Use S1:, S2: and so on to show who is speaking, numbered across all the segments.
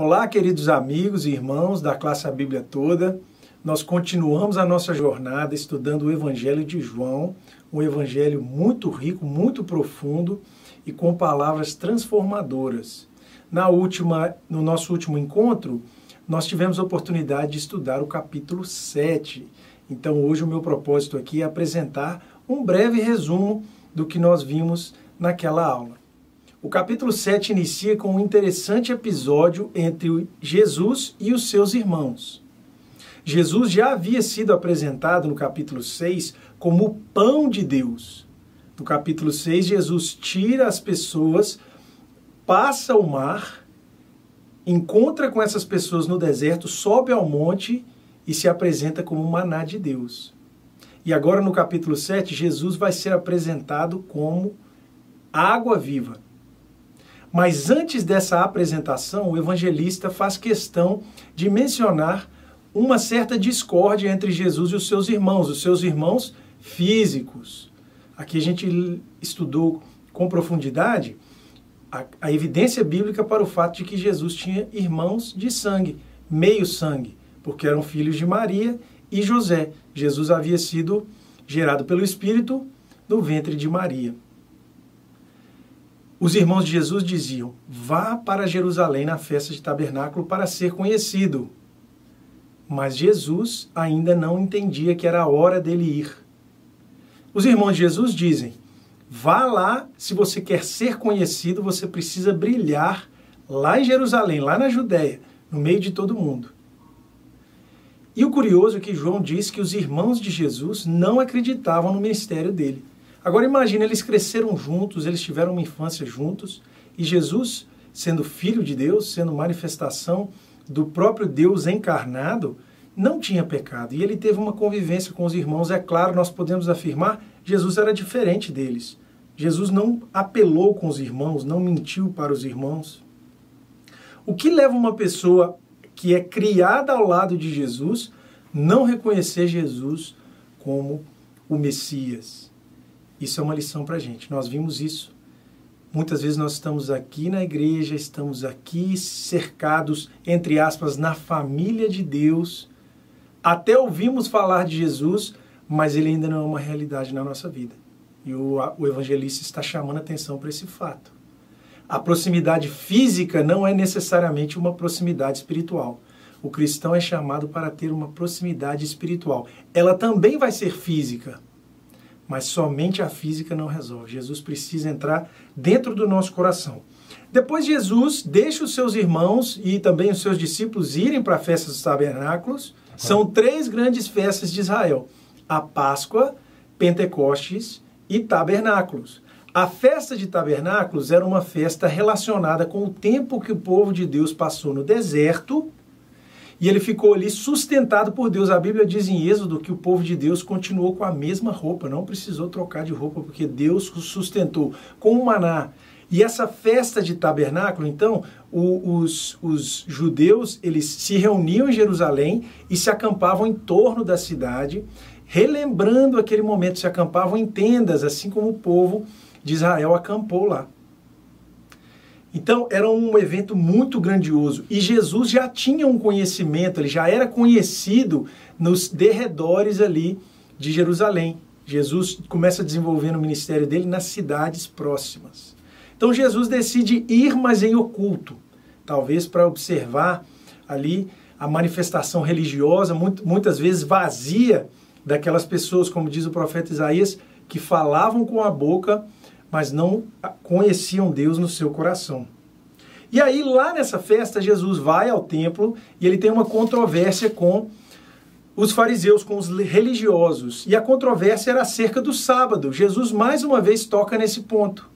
S1: Olá, queridos amigos e irmãos da classe A Bíblia Toda. Nós continuamos a nossa jornada estudando o Evangelho de João, um evangelho muito rico, muito profundo e com palavras transformadoras. No nosso último encontro, nós tivemos a oportunidade de estudar o capítulo 7. Então, hoje o meu propósito aqui é apresentar um breve resumo do que nós vimos naquela aula. O capítulo 7 inicia com um interessante episódio entre Jesus e os seus irmãos. Jesus já havia sido apresentado no capítulo 6 como o pão de Deus. No capítulo 6, Jesus tira as pessoas, passa o mar, encontra com essas pessoas no deserto, sobe ao monte e se apresenta como o maná de Deus. E agora no capítulo 7, Jesus vai ser apresentado como água viva. Mas antes dessa apresentação, o evangelista faz questão de mencionar uma certa discórdia entre Jesus e os seus irmãos físicos. Aqui a gente estudou com profundidade a evidência bíblica para o fato de que Jesus tinha irmãos de sangue, meio sangue, porque eram filhos de Maria e José. Jesus havia sido gerado pelo Espírito no ventre de Maria. Os irmãos de Jesus diziam: vá para Jerusalém na festa de tabernáculo para ser conhecido. Mas Jesus ainda não entendia que era a hora dele ir. Os irmãos de Jesus dizem: vá lá, se você quer ser conhecido, você precisa brilhar lá em Jerusalém, lá na Judéia, no meio de todo mundo. E o curioso é que João diz que os irmãos de Jesus não acreditavam no ministério dele. Agora imagina, eles cresceram juntos, eles tiveram uma infância juntos, e Jesus, sendo filho de Deus, sendo manifestação do próprio Deus encarnado, não tinha pecado. E ele teve uma convivência com os irmãos. É claro, nós podemos afirmar, Jesus era diferente deles. Jesus não apelou com os irmãos, não mentiu para os irmãos. O que leva uma pessoa que é criada ao lado de Jesus não reconhecer Jesus como o Messias? Isso é uma lição para a gente. Nós vimos isso. Muitas vezes nós estamos aqui na igreja, estamos aqui cercados, entre aspas, na família de Deus. Até ouvimos falar de Jesus, mas ele ainda não é uma realidade na nossa vida. E o evangelista está chamando a atenção para esse fato. A proximidade física não é necessariamente uma proximidade espiritual. O cristão é chamado para ter uma proximidade espiritual. Ela também vai ser física, mas somente a física não resolve. Jesus precisa entrar dentro do nosso coração. Depois Jesus deixa os seus irmãos e também os seus discípulos irem para a festa dos tabernáculos. São 3 grandes festas de Israel: a Páscoa, Pentecostes e Tabernáculos. A festa de Tabernáculos era uma festa relacionada com o tempo que o povo de Deus passou no deserto, e ele ficou ali sustentado por Deus. A Bíblia diz em Êxodo que o povo de Deus continuou com a mesma roupa, não precisou trocar de roupa, porque Deus os sustentou com o maná. E essa festa de tabernáculo, então, os judeus, eles se reuniam em Jerusalém e se acampavam em torno da cidade, relembrando aquele momento, se acampavam em tendas, assim como o povo de Israel acampou lá. Então, era um evento muito grandioso. E Jesus já tinha um conhecimento, ele já era conhecido nos derredores ali de Jerusalém. Jesus começa desenvolvendo o ministério dele nas cidades próximas. Então, Jesus decide ir, mas em oculto. Talvez para observar ali a manifestação religiosa, muitas vezes vazia, daquelas pessoas, como diz o profeta Isaías, que falavam com a boca, mas não conheciam Deus no seu coração. E aí, lá nessa festa, Jesus vai ao templo e ele tem uma controvérsia com os fariseus, com os religiosos. E a controvérsia era acerca do sábado. Jesus, mais uma vez, toca nesse ponto.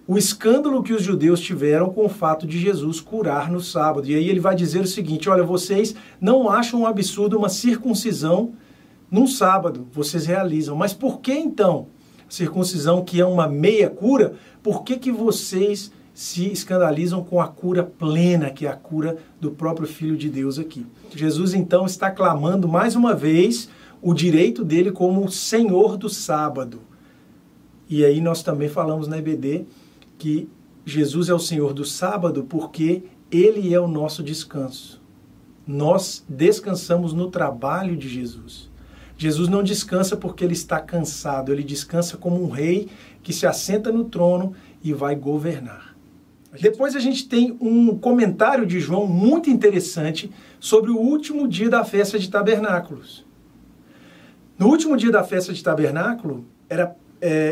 S1: O escândalo que os judeus tiveram com o fato de Jesus curar no sábado. E aí ele vai dizer o seguinte: olha, vocês não acham um absurdo uma circuncisão num sábado? Vocês realizam. Mas por que então? Circuncisão, que é uma meia cura, por que vocês se escandalizam com a cura plena, que é a cura do próprio Filho de Deus aqui? Jesus, então, está clamando mais uma vez o direito dele como o Senhor do sábado. E aí nós também falamos na EBD que Jesus é o Senhor do sábado porque Ele é o nosso descanso. Nós descansamos no trabalho de Jesus. Jesus não descansa porque ele está cansado, ele descansa como um rei que se assenta no trono e vai governar. Depois a gente tem um comentário de João muito interessante sobre o último dia da festa de tabernáculos. No último dia da festa de tabernáculo,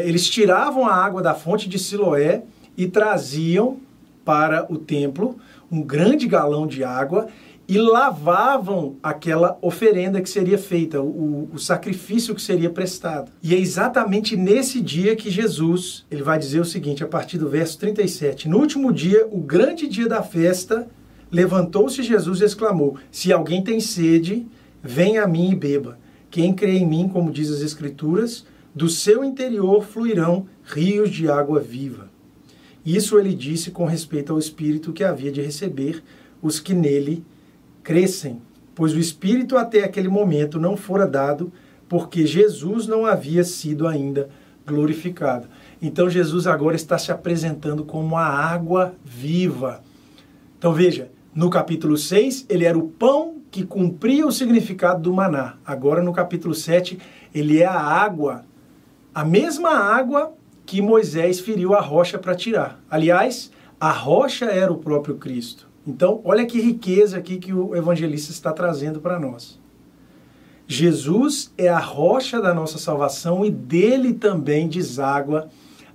S1: eles tiravam a água da fonte de Siloé e traziam para o templo um grande galão de água e lavavam aquela oferenda que seria feita, o sacrifício que seria prestado. E é exatamente nesse dia que Jesus, ele vai dizer o seguinte, a partir do verso 37. No último dia, o grande dia da festa, levantou-se Jesus e exclamou: se alguém tem sede, venha a mim e beba. Quem crê em mim, como diz as Escrituras, do seu interior fluirão rios de água viva. Isso ele disse com respeito ao Espírito que havia de receber os que nele crescem, pois o Espírito até aquele momento não fora dado, porque Jesus não havia sido ainda glorificado. Então Jesus agora está se apresentando como a água viva. Então veja, no capítulo 6, ele era o pão que cumpria o significado do maná. Agora no capítulo 7, ele é a água, a mesma água que Moisés feriu a rocha para tirar. Aliás, a rocha era o próprio Cristo. Então, olha que riqueza aqui que o evangelista está trazendo para nós. Jesus é a rocha da nossa salvação e dele também deságua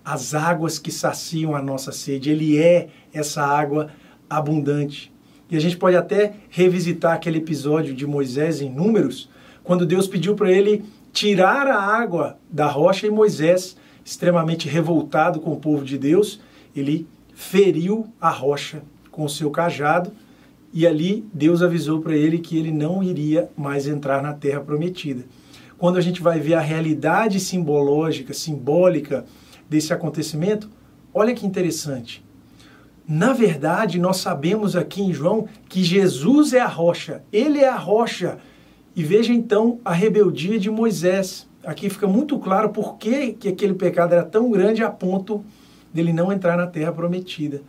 S1: as águas que saciam a nossa sede. Ele é essa água abundante. E a gente pode até revisitar aquele episódio de Moisés em Números, quando Deus pediu para ele tirar a água da rocha e Moisés, extremamente revoltado com o povo de Deus, ele feriu a rocha com o seu cajado, e ali Deus avisou para ele que ele não iria mais entrar na terra prometida. Quando a gente vai ver a realidade simbólica desse acontecimento, olha que interessante. Na verdade, nós sabemos aqui em João que Jesus é a rocha, ele é a rocha. E veja então a rebeldia de Moisés. Aqui fica muito claro por que aquele pecado era tão grande a ponto dele não entrar na terra prometida.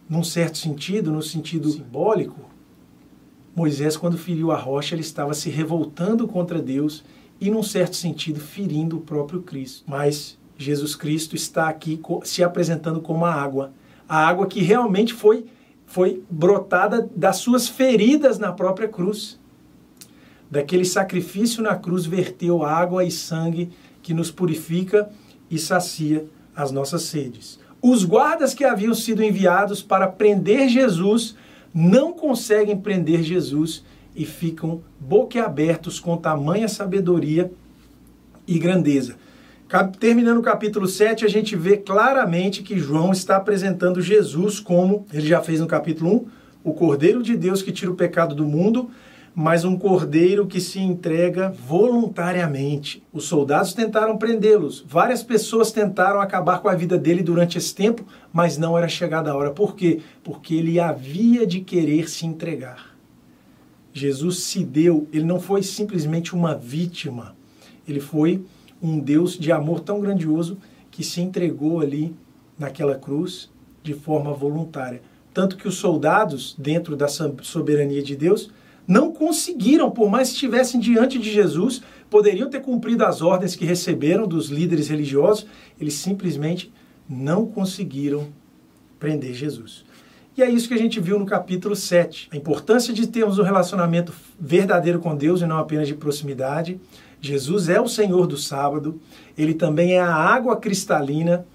S1: Num certo sentido, no sentido simbólico, Moisés, quando feriu a rocha, ele estava se revoltando contra Deus e, num certo sentido, ferindo o próprio Cristo. Mas Jesus Cristo está aqui se apresentando como a água que realmente foi brotada das suas feridas na própria cruz. Daquele sacrifício na cruz verteu água e sangue que nos purifica e sacia as nossas sedes. Os guardas que haviam sido enviados para prender Jesus não conseguem prender Jesus e ficam boquiabertos com tamanha sabedoria e grandeza. Terminando o capítulo 7, a gente vê claramente que João está apresentando Jesus como, ele já fez no capítulo 1, o Cordeiro de Deus que tira o pecado do mundo, mas um cordeiro que se entrega voluntariamente. Os soldados tentaram prendê-los, várias pessoas tentaram acabar com a vida dele durante esse tempo, mas não era chegada a hora. Por quê? Porque ele havia de querer se entregar. Jesus se deu, ele não foi simplesmente uma vítima, ele foi um Deus de amor tão grandioso que se entregou ali naquela cruz de forma voluntária. Tanto que os soldados, dentro da soberania de Deus, não conseguiram, por mais que estivessem diante de Jesus, poderiam ter cumprido as ordens que receberam dos líderes religiosos, eles simplesmente não conseguiram prender Jesus. E é isso que a gente viu no capítulo 7. A importância de termos um relacionamento verdadeiro com Deus e não apenas de proximidade. Jesus é o Senhor do sábado, ele também é a água cristalina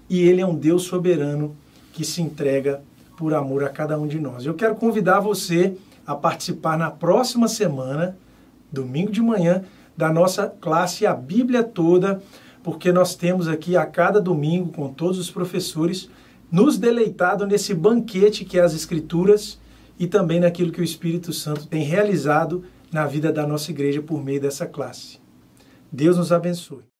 S1: e ele é um Deus soberano que se entrega por amor a cada um de nós. Eu quero convidar você a participar na próxima semana, domingo de manhã, da nossa classe A Bíblia Toda, porque nós temos aqui a cada domingo, com todos os professores, nos deleitado nesse banquete que é as Escrituras e também naquilo que o Espírito Santo tem realizado na vida da nossa igreja por meio dessa classe. Deus nos abençoe.